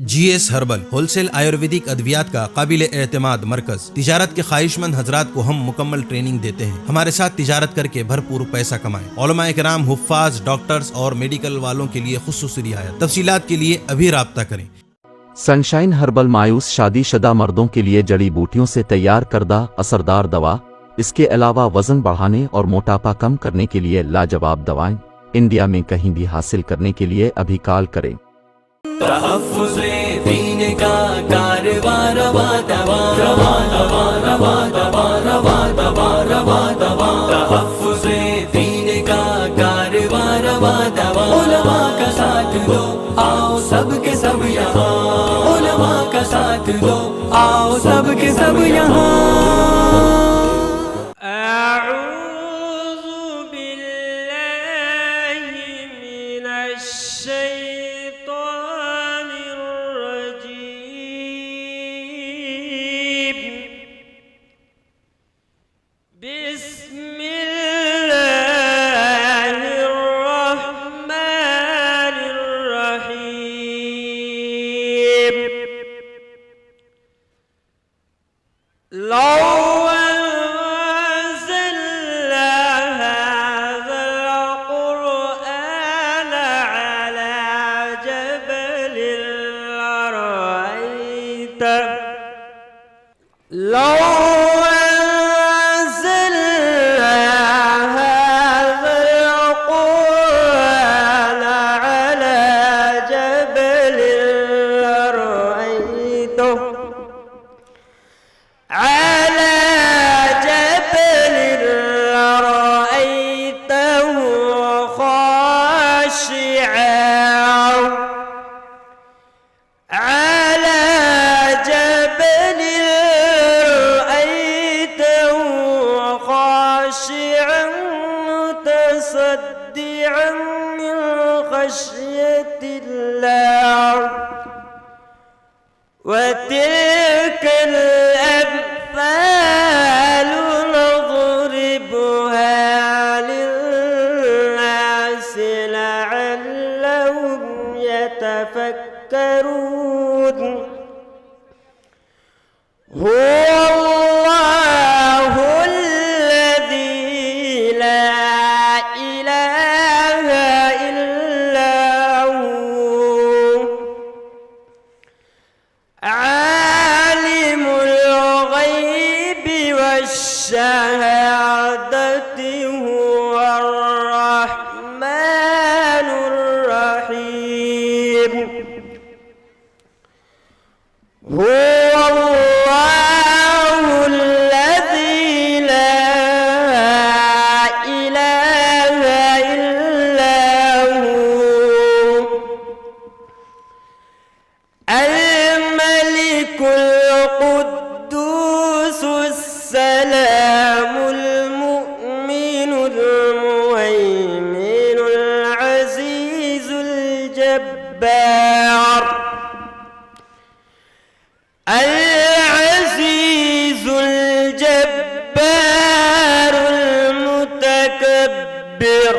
GS herbal wholesale Ayurvedic अद्वियात का काबिल एतमाद मरकज। तिजारत के ख्वाहिशमंद हजरात को हम मुकम्मल ट्रेनिंग देते हैं। हमारे साथ तिजारत करके भरपूर पैसा कमाएं। उलमा इकराम, हुफ्फाज, डॉक्टर्स और मेडिकल वालों के लिए खुसूसी रियायत। तफसीलात के लिए अभी राब्ता करें। सनशाइन हर्बल मायूस शादीशुदा मर्दों के लिए जड़ी बूटियों से तैयार करदा असरदार दवा। इसके अलावा वजन बढ़ाने और मोटापा कम करने के लिए लाजवाब दवाएं इंडिया में कहीं भी हासिल करने के लिए अभी कॉल करें। तहफ़्फ़ुज़े दीन का कारवां रवा दवा रवा दवा रवा दवा रवा दवा रवा दवा। तहफ़्फ़ुज़े दीन का कारवां रवा दवा। उलमा का साथ दो आओ सबके सब यहाँ। उलमा का साथ दो आओ सबके सब यहाँ। متصدعا من خشية الله وتلك الأمثال نضربها للناس لعلهم يتفكرون. هو الله الذي لا إله إلا هو عالم الغيب والشهادة هو الرحمن الرحيم. هو القدوس السلام المؤمن المهيمن العزيز الجبار. العزيز الجبار المتكبر.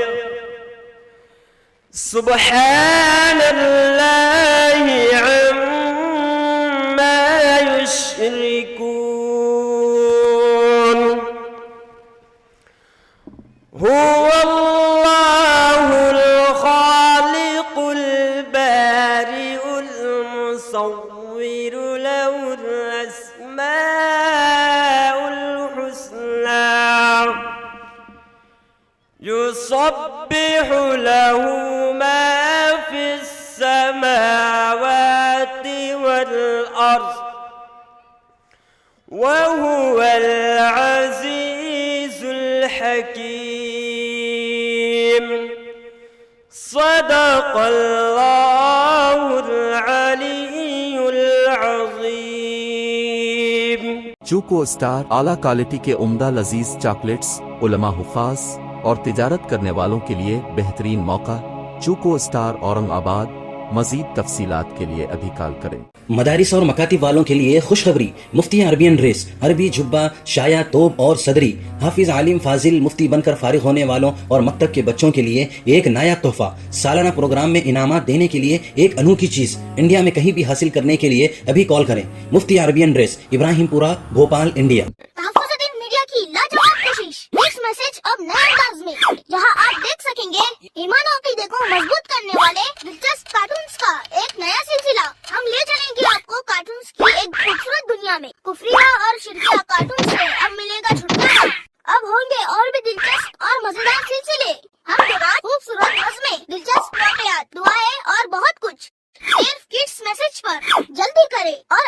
سبحان الله يشركون. هو الله الخالق البارئ المصور له الأسماء الحسنى يسبح له ما في السماوات والأرض وهو العزيز الحكيم. صدق الله العلي العظيم. चूको स्टार आला क्वालिटी के उम्दा लजीज चॉकलेट्स उलमा हुफ़ाज और तिजारत करने वालों के लिए बेहतरीन मौका। चूको स्टार औरंगाबाद मजीद तफसीलात के लिए अभी कॉल करें। मदारिस और मकातिब वालों के लिए खुशखबरी। मुफ्ती अरबियन ड्रेस, अरबी जुब्बा, शाया, तोब और सदरी, हाफिज आलिम फाजिल मुफ्ती बनकर फारिग होने वालों और मकतब के बच्चों के लिए एक नया तोहफा। सालाना प्रोग्राम में इनामात देने के लिए एक अनोखी चीज इंडिया में कहीं भी हासिल करने के लिए अभी कॉल करें। मुफ्ती अरबियन ड्रेस, इब्राहिमपुरा, भोपाल, इंडिया। तहफ़्फ़ुज़-ए-दीन मीडिया की लाजवाब कोशिश, नेक्स्ट मैसेज अब नए अंदाज में, जहां आप देख सकेंगे ईमान और अक़ीदे को मजबूत करने वाले दिलचस्प कार्टून्स का एक नया सिलसिला। हम ले चलेंगे आपको कार्टून्स की एक खूबसूरत दुनिया में। कुफरिया और शिरकिया कार्टून से अब मिलेगा छुटकारा। अब होंगे और भी दिलचस्प और मजेदार सिलसिले। हम खूबसूरत नज़्में, दिलचस्प वाक़यात, दुआएं और बहुत कुछ सिर्फ किड्स मैसेज पर। जल्दी करें और